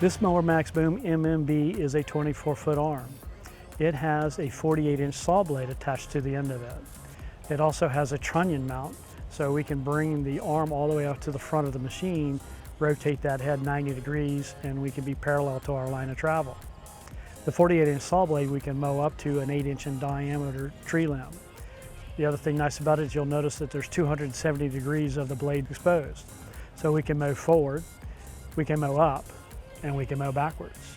This MowerMax Boom MMB is a 24-foot arm. It has a 48-inch saw blade attached to the end of it. It also has a trunnion mount, so we can bring the arm all the way up to the front of the machine, rotate that head 90 degrees, and we can be parallel to our line of travel. The 48-inch saw blade, we can mow up to an 8-inch in diameter tree limb. The other thing nice about it is you'll notice that there's 270 degrees of the blade exposed. So we can mow forward, we can mow up, and we can mow backwards.